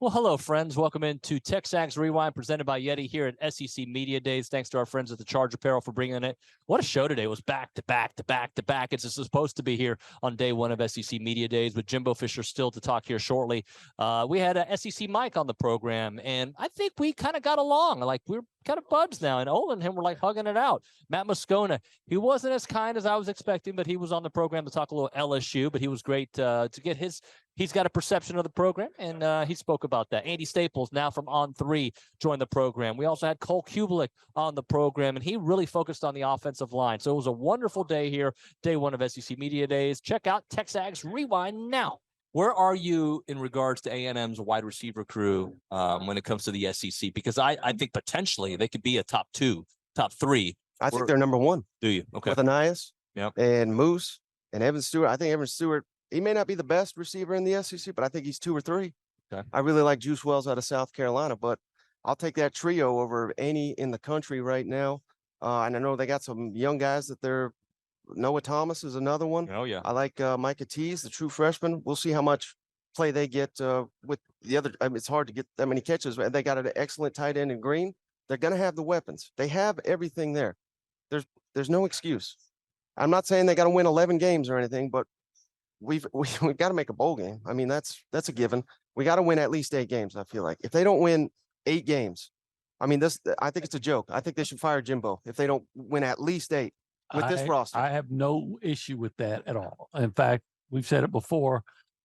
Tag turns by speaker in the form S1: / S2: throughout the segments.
S1: Well, hello, friends. Welcome into TexAgs Rewind presented by Yeti here at SEC Media Days. Thanks to our friends at the Charge Apparel for bringing it. What a show today. It was back to back to back to back. It's supposed to be here on day one of SEC Media Days with Jimbo Fisher still to talk here shortly. We had a SEC Mike on the program, and I think we kind of got along. Like, we're kind of buds now, and Ola and him were like hugging it out. Matt Moscona, he wasn't as kind as I was expecting, but he was on the program to talk a little LSU, but he was great to get his. He's got a perception of the program, and he spoke about that. Andy Staples, now from On3, joined the program. We also had Cole Cubelic on the program, and he really focused on the offensive line. So it was a wonderful day here, day one of SEC Media Days. Check out TexAgs Rewind now. Where are you in regards to A&M's wide receiver crew when it comes to the SEC? Because I think potentially they could be a top two, top three.
S2: I think they're number one.
S1: Do you? Okay.
S2: With Anais
S1: Yep.
S2: and Moose and Evan Stewart. I think Evan Stewart, he may not be the best receiver in the SEC, but I think he's 2 or 3.
S1: Okay.
S2: I really like Juice Wells out of South Carolina, but I'll take that trio over any in the country right now. And I know they got some young guys that they're Noah Thomas is another one.
S1: Oh, yeah.
S2: I like Micah Tease, the true freshman. We'll see how much play they get with the other. I mean, it's hard to get that many catches. They got an excellent tight end in Green. They're going to have the weapons. They have everything there. There's no excuse. I'm not saying they got to win 11 games or anything, but we've got to make a bowl game. I mean, that's a given. We got to win at least 8 games. I feel like if they don't win 8 games, I mean, I think it's a joke. I think they should fire Jimbo if they don't win at least 8 with this roster.
S3: I have no issue with that at all. In fact, we've said it before.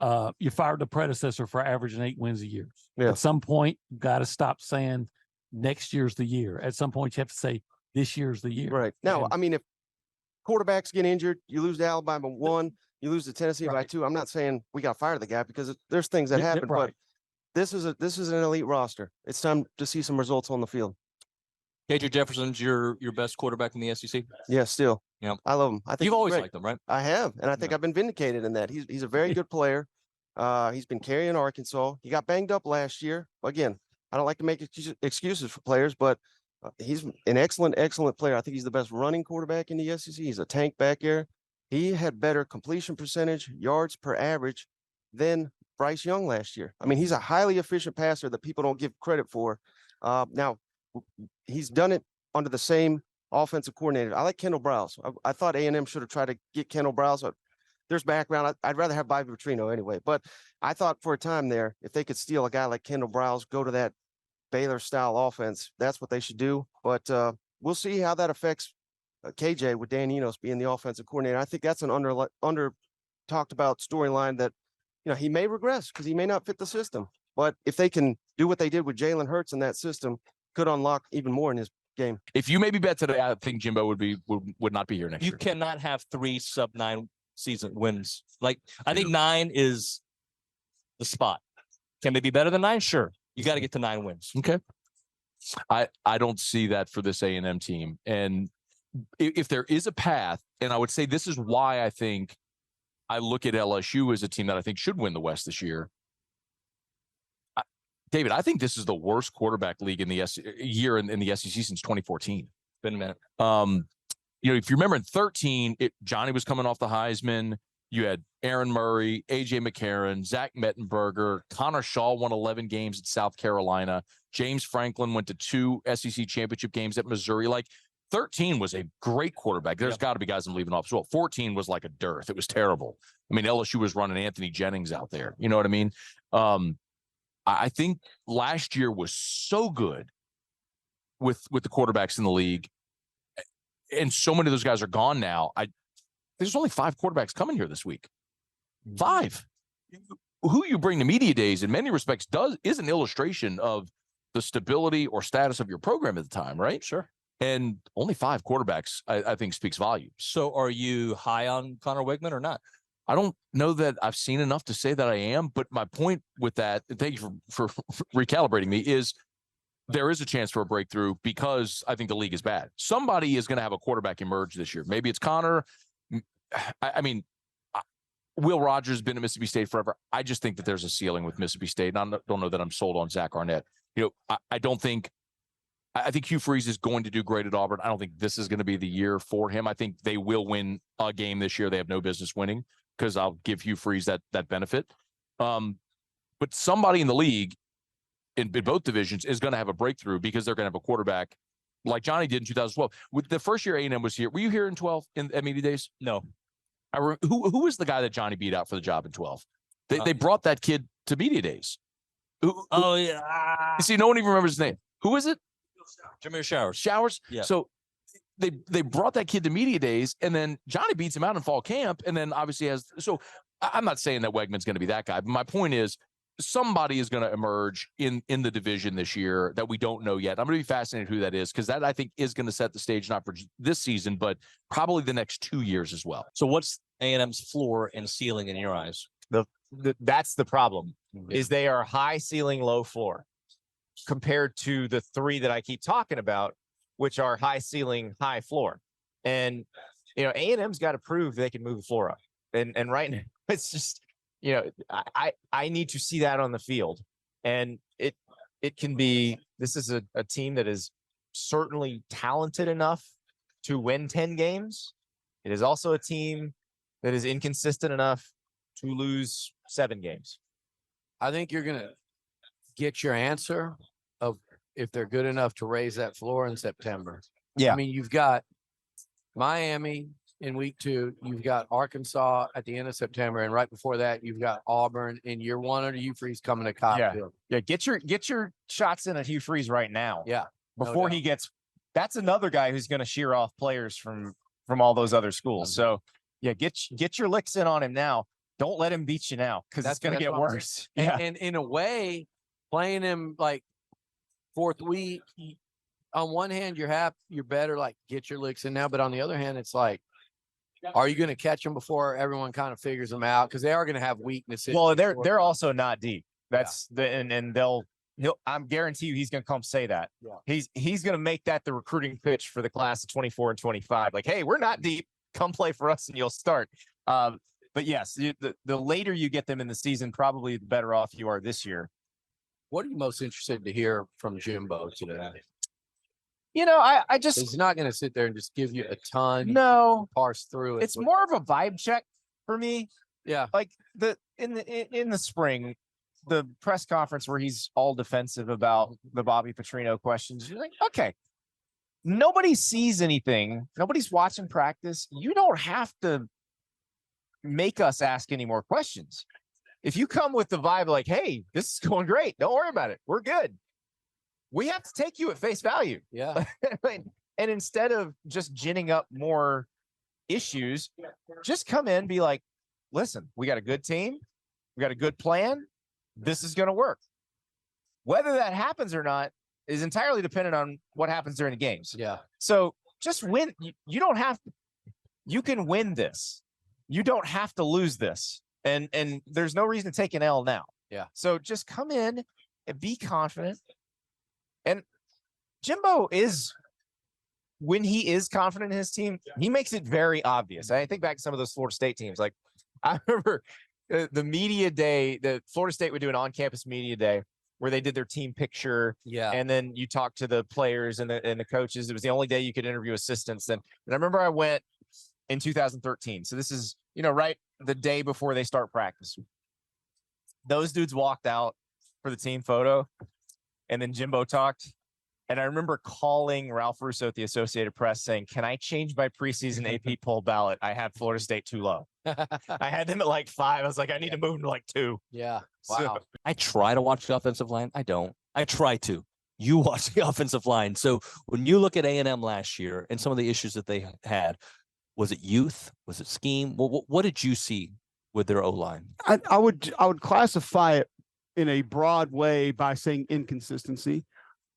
S3: You fired the predecessor for averaging 8 wins a year.
S2: Yeah.
S3: At some point, you got to stop saying next year's the year. At some point, you have to say this year's the year.
S2: Right. Now,
S3: And-
S2: I mean, if quarterbacks get injured, you lose to Alabama 1, you lose to Tennessee by
S3: Right.
S2: 2. I'm not saying we got to fire the guy because there's things that happen,
S3: right.
S2: but this is an elite roster. It's time to see some results on the field.
S1: KJ Jefferson's your best quarterback in the SEC?
S2: Yeah, still.
S1: Yeah.
S2: I love him. I think
S1: You've
S2: he's
S1: always
S2: great.
S1: liked them, right?
S2: I have, and I think
S1: Yeah.
S2: I've been vindicated in that. He's a very good player. He's been carrying Arkansas. He got banged up last year. Again, I don't like to make excuses for players, but he's an excellent player. I think he's the best running quarterback in the SEC. He's a tank back there. He had better completion percentage, yards per average than Bryce Young last year. I mean, he's a highly efficient passer that people don't give credit for. Now, he's done it under the same offensive coordinator. I like Kendall Browse. I thought A&M should have tried to get Kendall Browse. There's background. I'd rather have Bobby Petrino anyway. But I thought for a time there, if they could steal a guy like Kendall Browse, go to that Baylor-style offense, that's what they should do. But we'll see how that affects KJ with Dan Enos being the offensive coordinator. I think that's an under talked about storyline that, he may regress because he may not fit the system. But if they can do what they did with Jalen Hurts in that system, could unlock even more in his game.
S4: If you maybe bet today, I think Jimbo would not be here next
S1: You
S4: year.
S1: cannot have 3 sub-9 season wins. Like, I think 9 is the spot. Can they be better than 9? Sure. You got to get to 9 wins.
S4: Okay. I don't see that for this A&M team. And if there is a path, and I would say this is why I think I look at LSU as a team that I think should win the West this year. David, I think this is the worst quarterback league in the year in the SEC since 2014.
S1: Been a minute.
S4: If you remember in 2013, Johnny was coming off the Heisman. You had Aaron Murray, A.J. McCarron, Zach Mettenberger, Connor Shaw won 11 games at South Carolina. James Franklin went to 2 SEC championship games at Missouri. Like, 13 was a great quarterback. There's got to be guys I'm leaving off as well. 14 was like a dearth. It was terrible. I mean, LSU was running Anthony Jennings out there. You know what I mean? I think last year was so good with the quarterbacks in the league. And so many of those guys are gone now. There's only 5 quarterbacks coming here this week. 5. Who you bring to media days in many respects is an illustration of the stability or status of your program at the time, right?
S1: Sure.
S4: And only 5 quarterbacks, I think, speaks volumes.
S1: So are you high on Connor Wigman or not?
S4: I don't know that I've seen enough to say that I am, but my point with that, and thank you for recalibrating me, is there is a chance for a breakthrough because I think the league is bad. Somebody is going to have a quarterback emerge this year. Maybe it's Connor. I mean, Will Rogers has been at Mississippi State forever. I just think that there's a ceiling with Mississippi State, and I don't know that I'm sold on Zach Arnett. I think Hugh Freeze is going to do great at Auburn. I don't think this is going to be the year for him. I think they will win a game this year they have no business winning, because I'll give Hugh Freeze that benefit. But somebody in the league in both divisions is going to have a breakthrough because they're going to have a quarterback like Johnny did in 2012. With the first year A&M was here, were you here in 12 at media days?
S1: No.
S4: Who was the guy that Johnny beat out for the job in 12? They brought that kid to media days.
S1: Oh yeah.
S4: You see, no one even remembers his name. Who is it?
S1: Jameer Showers.
S4: Showers.
S1: Yeah.
S4: So they brought that kid to media days, and then Johnny beats him out in fall camp, and then obviously has. So I'm not saying that Wegman's going to be that guy, but my point is somebody is going to emerge in the division this year that we don't know yet. I'm going to be fascinated who that is, because that I think is going to set the stage not for this season, but probably the next 2 years as well.
S1: So what's A&M's floor and ceiling in your eyes?
S5: That's the problem, is they are high ceiling, low floor compared to the three that I keep talking about, which are high ceiling, high floor. And, A&M's got to prove they can move the floor up. And right now it's just, I need to see that on the field. And it can be, this is a team that is certainly talented enough to win 10 games. It is also a team that is inconsistent enough to lose 7 games.
S6: I think you're going to get your answer of if they're good enough to raise that floor in September.
S5: Yeah.
S6: I mean, you've got Miami in week 2, you've got Arkansas at the end of September, and right before that, you've got Auburn in year 1 under Hugh Freeze coming to Cottonville.
S5: Yeah, get your shots in at Hugh Freeze right now.
S6: Yeah.
S5: Before he gets, that's another guy who's going to shear off players from all those other schools. So yeah, get your licks in on him now. Don't let him beat you now, because that's going to get worse. Yeah.
S6: And in a way, playing him like 4th week, on one hand, you're better, like get your licks in now. But on the other hand, it's like, are you going to catch them before everyone kind of figures them out? Because they are going to have weaknesses.
S5: Well, they're also not deep. That's and I'm guarantee you he's going to come say that. Yeah. He's going to make that the recruiting pitch for the class of 24 and 25. Like, hey, we're not deep. Come play for us and you'll start. But yes, the later you get them in the season, probably the better off you are this year.
S6: What are you most interested to hear from Jimbo today?
S5: I just,
S6: He's not going to sit there and just give you a ton.
S5: No,
S6: Parse through it.
S5: it's more of a vibe check for me.
S6: Yeah.
S5: Like in the spring, the press conference where he's all defensive about the Bobby Petrino questions. You're like, okay, nobody sees anything. Nobody's watching practice. You don't have to make us ask any more questions. If you come with the vibe like, hey, this is going great, don't worry about it, we're good, we have to take you at face value.
S6: Yeah.
S5: And instead of just ginning up more issues, just come in, be like, listen, we got a good team, we got a good plan, this is going to work. Whether that happens or not is entirely dependent on what happens during the games.
S6: Yeah.
S5: So just win. You don't have to, you can win this. You don't have to lose this. And there's no reason to take an L now.
S6: Yeah.
S5: So just come in and be confident. And Jimbo is, when he is confident in his team, he makes it very obvious. I think back to some of those Florida State teams. Like, I remember the media day, the Florida State would do an on-campus media day where they did their team picture.
S6: Yeah.
S5: And then you talk to the players and the coaches. It was the only day you could interview assistants. And I remember I went in 2013. So this is, right the day before they start practice. Those dudes walked out for the team photo, and then Jimbo talked. And I remember calling Ralph Russo at the Associated Press saying, can I change my preseason AP poll ballot? I have Florida State too low. I had them at like 5. I was like, I need to move them to like 2.
S6: Yeah. Wow.
S5: So,
S1: I try to watch the offensive line. I don't. I try to. You watch the offensive line. So when you look at A&M last year and some of the issues that they had, was it youth? Was it scheme? What did you see with their O-line?
S7: I would classify it in a broad way by saying inconsistency.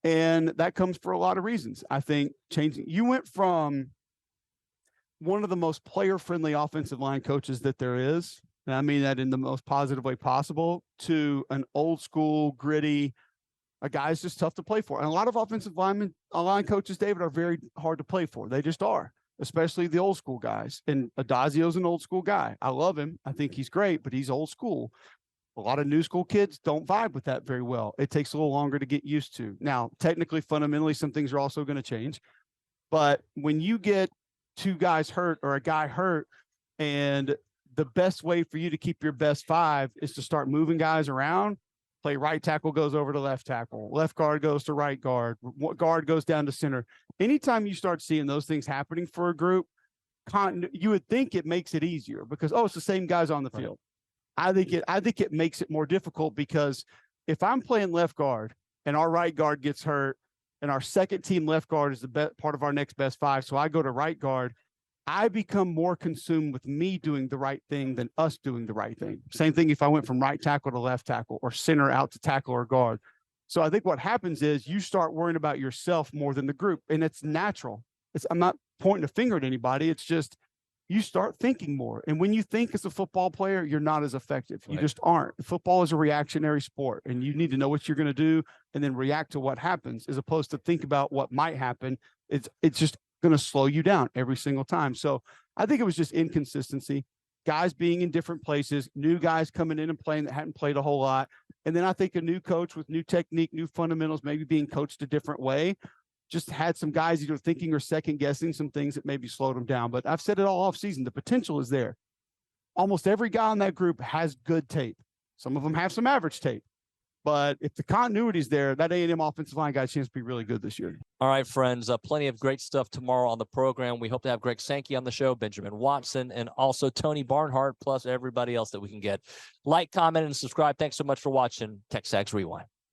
S7: And that comes for a lot of reasons. I think you went from one of the most player-friendly offensive line coaches that there is, and I mean that in the most positive way possible, to an old school, gritty, a guy's just tough to play for. And a lot of offensive line coaches, David, are very hard to play for. They just are, especially the old school guys. And Adazio's an old school guy. I love him. I think he's great, but he's old school. A lot of new school kids don't vibe with that very well. It takes a little longer to get used to. Now, technically, fundamentally, some things are also going to change. But when you get 2 guys hurt or a guy hurt, and the best way for you to keep your best 5 is to start moving guys around, play right tackle goes over to left tackle, left guard goes to right guard, guard goes down to center. Anytime you start seeing those things happening for a group, you would think it makes it easier because, oh, it's the same guys on the field. I think it makes it more difficult because if I'm playing left guard and our right guard gets hurt and our second team left guard is the best part of our next best five, so I go to right guard, I become more consumed with me doing the right thing than us doing the right thing. Same thing if I went from right tackle to left tackle or center out to tackle or guard. So I think what happens is you start worrying about yourself more than the group, and it's natural. I'm not pointing a finger at anybody. It's just you start thinking more. And when you think as a football player, you're not as effective. You just aren't. Football is a reactionary sport, and you need to know what you're going to do and then react to what happens as opposed to think about what might happen. It's just going to slow you down every single time. So I think it was just inconsistency, guys being in different places, new guys coming in and playing that hadn't played a whole lot. And then I think a new coach with new technique, new fundamentals, maybe being coached a different way, just had some guys either thinking or second guessing some things that maybe slowed them down. But I've said it all off season. The potential is there. Almost every guy on that group has good tape. Some of them have some average tape. But if the continuity is there, that A&M offensive line got a chance to be really good this year.
S1: All right, friends, plenty of great stuff tomorrow on the program. We hope to have Greg Sankey on the show, Benjamin Watson, and also Tony Barnhart, plus everybody else that we can get. Like, comment, and subscribe. Thanks so much for watching TexAgs Rewind.